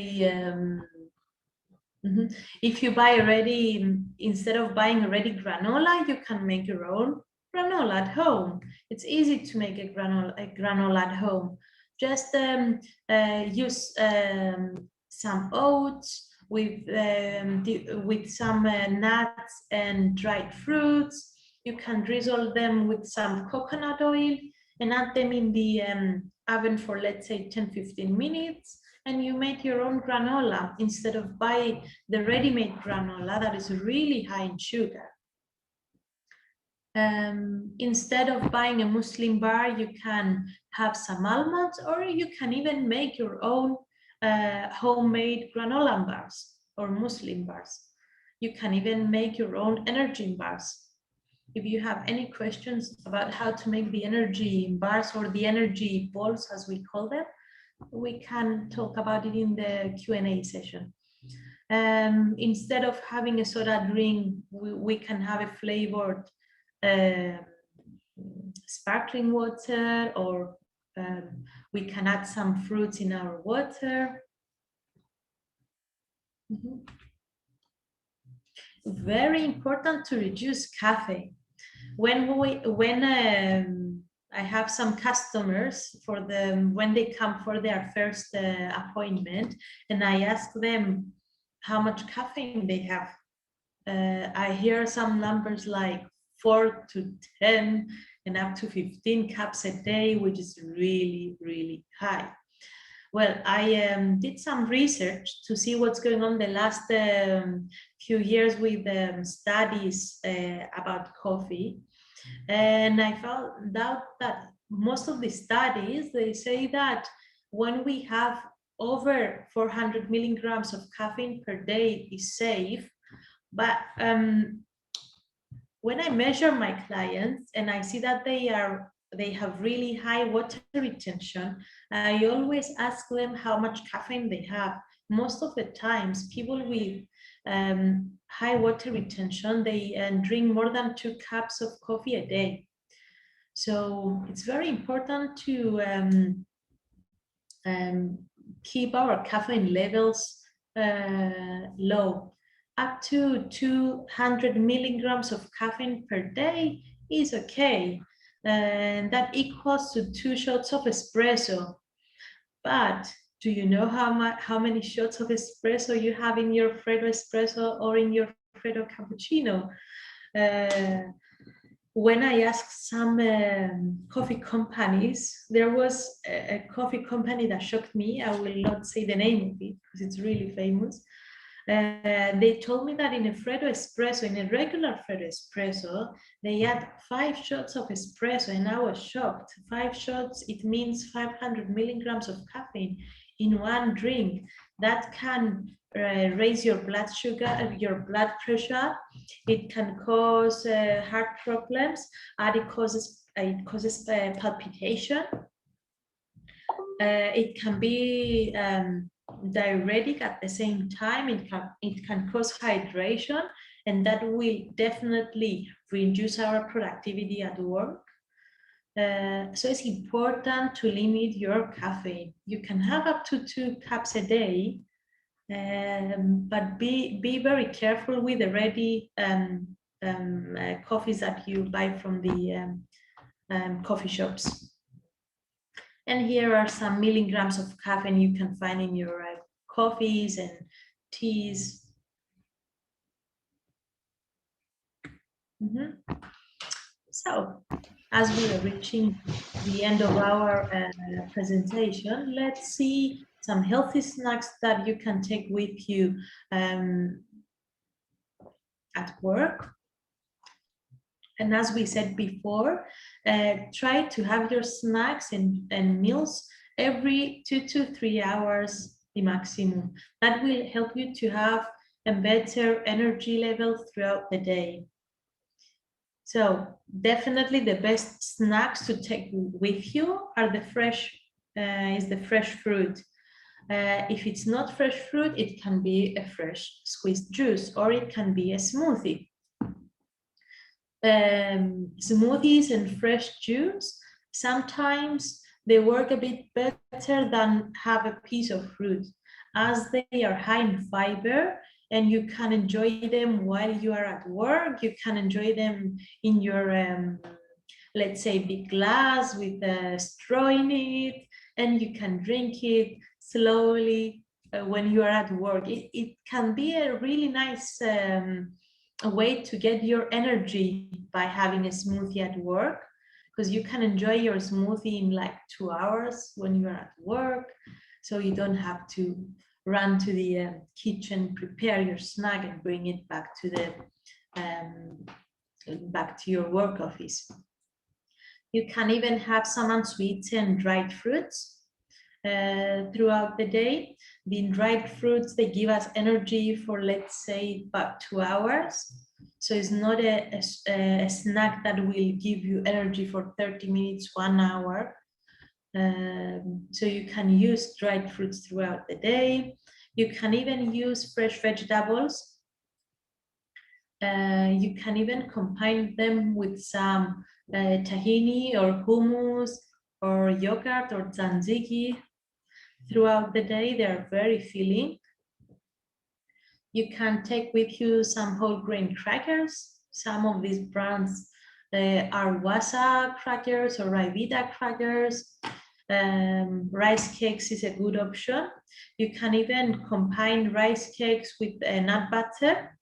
if you buy a ready, instead of buying a ready granola, you can make your own granola at home. It's easy to make a granola at home. Just use some oats with some nuts and dried fruits. You can drizzle them with some coconut oil and add them in the oven for, let's say, 10-15 minutes, and you make your own granola instead of buy the ready-made granola that is really high in sugar. Instead of buying a muesli bar, you can have some almonds, or you can even make your own homemade granola bars or muesli bars. You can even make your own energy bars. If you have any questions about how to make the energy bars or the energy balls, as we call them, we can talk about it in the Q&A session. Instead of having a soda drink, we can have a flavored sparkling water, or we can add some fruits in our water. Very important to reduce caffeine. When I have some customers when they come for their first appointment, and I ask them how much caffeine they have. I hear some numbers like 4 to 10 and up to 15 cups a day, which is really, really high. Well, I did some research to see what's going on the last few years with studies about coffee. And I found out that most of the studies, they say that when we have over 400 milligrams of caffeine per day is safe. But when I measure my clients and I see that they have really high water retention, I always ask them how much caffeine they have. Most of the times, people with high water retention, they drink more than 2 cups of coffee a day. So it's very important to keep our caffeine levels low. Up to 200 milligrams of caffeine per day is okay. And that equals to 2 shots of espresso. But do you know how many shots of espresso you have in your Freddo espresso or in your Freddo cappuccino? When I asked some coffee companies, there was a coffee company that shocked me. I will not say the name of it because it's really famous. They told me that in a Freddo espresso, in a regular Freddo espresso, they add 5 shots of espresso, and I was shocked. 5 shots, it means 500 milligrams of caffeine in one drink. That can raise your blood sugar, your blood pressure. It can cause heart problems, and it causes palpitation. It can be diuretic at the same time. It can cause hydration, and that will definitely reduce our productivity at work. So it's important to limit your caffeine. You can have up to 2 cups a day, but be very careful with the ready coffees that you buy from the coffee shops. And here are some milligrams of caffeine you can find in your coffees and teas. So, as we are reaching the end of our presentation, let's see some healthy snacks that you can take with you at work. And as we said before, try to have your snacks and meals every 2 to 3 hours, the maximum. That will help you to have a better energy level throughout the day. So definitely the best snacks to take with you are the fresh fruit. If it's not fresh fruit, it can be a fresh squeezed juice, or it can be a smoothie. Smoothies and fresh juice, sometimes they work a bit better than have a piece of fruit, as they are high in fiber and you can enjoy them while you are at work. You can enjoy them in your, let's say, big glass with a straw in it, and you can drink it slowly when you are at work. It can be a really nice a way to get your energy by having a smoothie at work, because you can enjoy your smoothie in like 2 hours when you're at work, so you don't have to run to the kitchen, prepare your snack and bring it back to the back to your work office. You can even have some unsweetened dried fruits throughout the day. The dried fruits, they give us energy for, let's say, about 2 hours. So it's not a snack that will give you energy for 30 minutes, 1 hour. So you can use dried fruits throughout the day. You can even use fresh vegetables. You can even combine them with some tahini or hummus or yogurt or tzatziki. Throughout the day, they are very filling. You can take with you some whole grain crackers. Some of these brands are Wasa crackers or Rivita crackers. Rice cakes is a good option. You can even combine rice cakes with nut butter,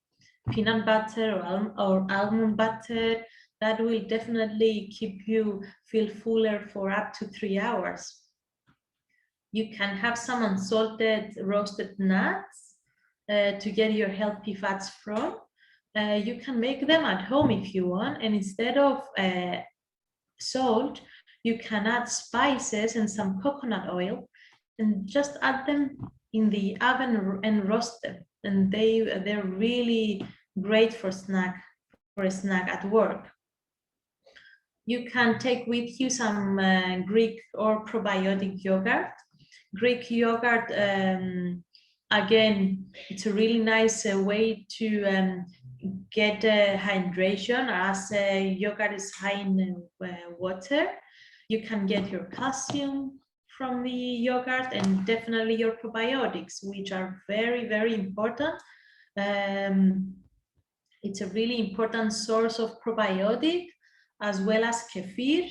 peanut butter or almond butter. That will definitely keep you feel fuller for up to 3 hours. You can have some unsalted roasted nuts to get your healthy fats from. You can make them at home if you want, and instead of salt, you can add spices and some coconut oil and just add them in the oven and roast them. And they're really great for a snack at work. You can take with you some Greek or probiotic yogurt. Greek yogurt, again, it's a really nice way to get hydration, as yogurt is high in water. You can get your calcium from the yogurt and definitely your probiotics, which are very, very important. It's a really important source of probiotic, as well as kefir,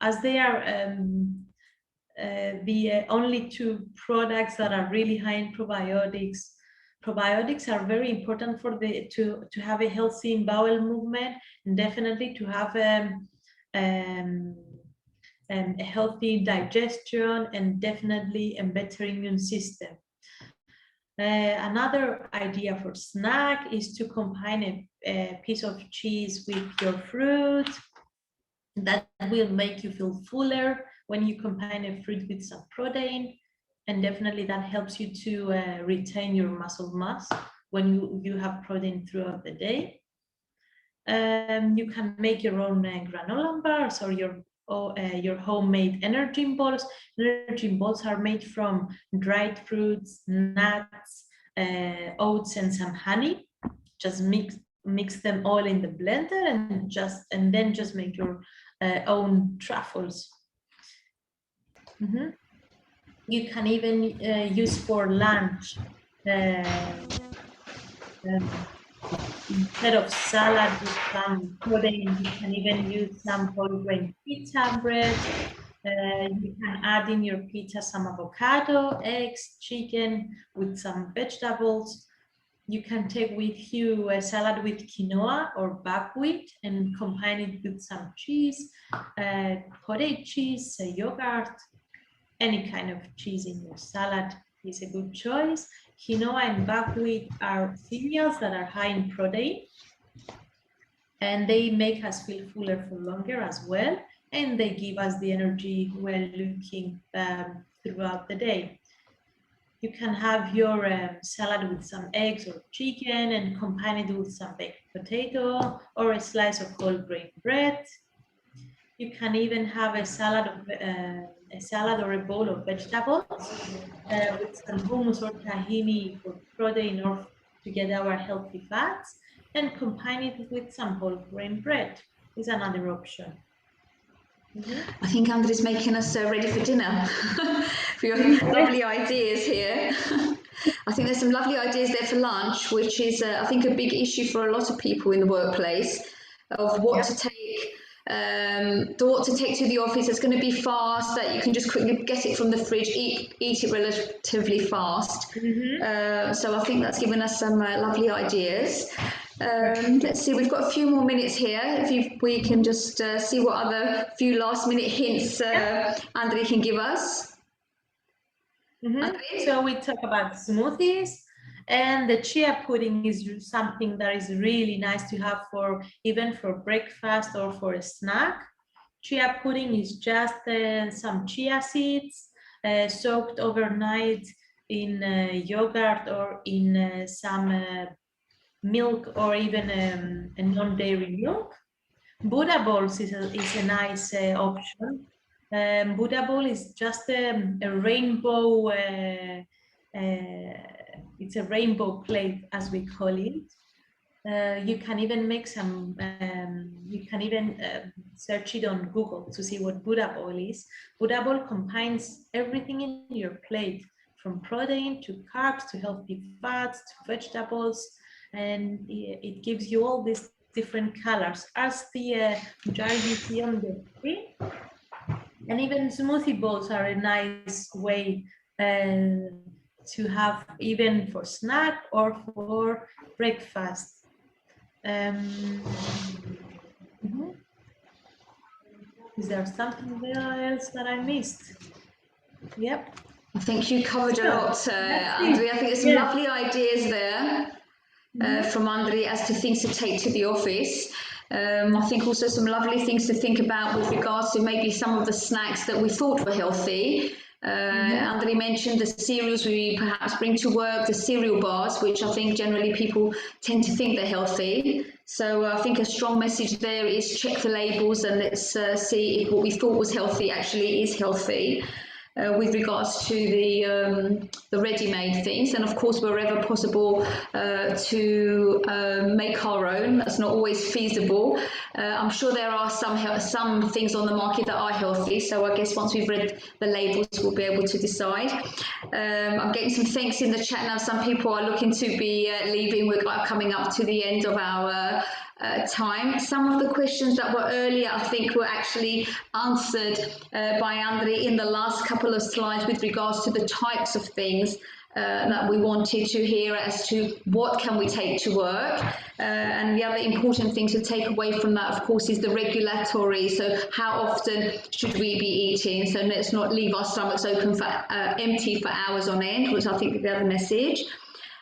as they are the only two products that are really high in probiotics. Probiotics are very important for to have a healthy bowel movement, and definitely to have a healthy digestion, and definitely a better immune system. Another idea for snack is to combine a piece of cheese with your fruit. That will make you feel fuller when you combine a fruit with some protein, and definitely that helps you to retain your muscle mass when you have protein throughout the day. You can make your own granola bars or your homemade energy balls. Energy balls are made from dried fruits, nuts, oats, and some honey. Just mix them all in the blender and then just make your own truffles. You can even use for lunch instead of salad with some protein. You can even use some whole grain pita bread. You can add in your pizza some avocado, eggs, chicken with some vegetables. You can take with you a salad with quinoa or buckwheat and combine it with some cheese, cottage cheese, yogurt, any kind of cheese in your salad is a good choice. Quinoa and buckwheat are cereals that are high in protein, and they make us feel fuller for longer as well, and they give us the energy we're looking throughout the day. You can have your salad with some eggs or chicken and combine it with some baked potato or a slice of whole grain bread. You can even have a salad or a bowl of vegetables with some hummus or tahini for protein or to get our healthy fats, and combine it with some whole grain bread is another option. I think Andrew's making us ready for dinner. For your lovely ideas here. I think there's some lovely ideas there for lunch, which is, I think, a big issue for a lot of people in the workplace, of what to take. What to take to the office that's going to be fast, that you can just quickly get it from the fridge, eat it relatively fast. So I think that's given us some lovely ideas. Let's see, we've got a few more minutes here. If we can just see what other few last minute hints Andre can give us. So we talk about smoothies, and the chia pudding is something that is really nice to have for even for breakfast or for a snack. Chia pudding is just some chia seeds soaked overnight in yogurt or in some milk, or even a non-dairy milk. Buddha balls is a nice option. Buddha ball is just a rainbow. It's a rainbow plate, as we call it. You can even make some. You can even search it on Google to see what Buddha ball is. Buddha ball combines everything in your plate, from protein to carbs to healthy fats to vegetables, and it gives you all these different colors, as the jar you see on the screen. And even smoothie bowls are a nice way to have even for snack or for breakfast. Is there something else that I missed? Yep. I think you covered a lot, Andrea. I think there's some lovely ideas there from Andrea as to things to take to the office. I think also some lovely things to think about with regards to maybe some of the snacks that we thought were healthy. Andrea mentioned the cereals we perhaps bring to work, the cereal bars, which I think generally people tend to think they're healthy. So I think a strong message there is check the labels and let's see if what we thought was healthy actually is healthy. With regards to the ready-made things, and of course wherever possible to make our own. That's not always feasible. I'm sure there are some things on the market that are healthy, so I guess once we've read the labels we'll be able to decide. I'm getting some thanks in the chat now. Some people are looking to be leaving. We're coming up to the end of our time. Some of the questions that were earlier I think were actually answered by Andrea in the last couple of slides with regards to the types of things that we wanted to hear as to what can we take to work, and the other important thing to take away from that of course is the regulatory. So how often should we be eating? So let's not leave our stomachs open for empty for hours on end, which I think is the other message.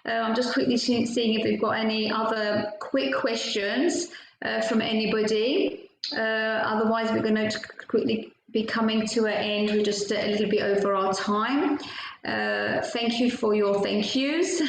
I'm just quickly seeing if we've got any other quick questions from anybody. Otherwise, we're going to quickly be coming to an end. We're just a little bit over our time. Thank you for your thank yous.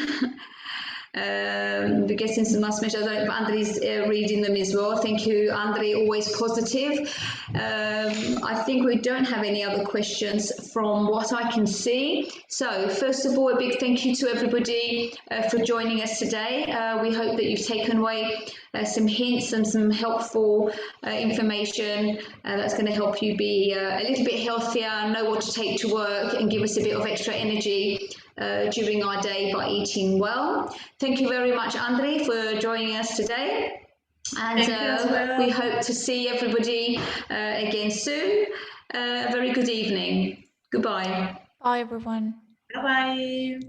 We're getting some nice messages. Andre's reading them as well. Thank you, Andre, always positive. I think we don't have any other questions from what I can see. So first of all, a big thank you to everybody for joining us today. We hope that you've taken away some hints and some helpful information that's going to help you be a little bit healthier, know what to take to work and give us a bit of extra energy during our day by eating well. Thank you very much, Andre, for joining us today. And we hope to see everybody again soon. Very good evening. Goodbye. Bye, everyone. Bye-bye.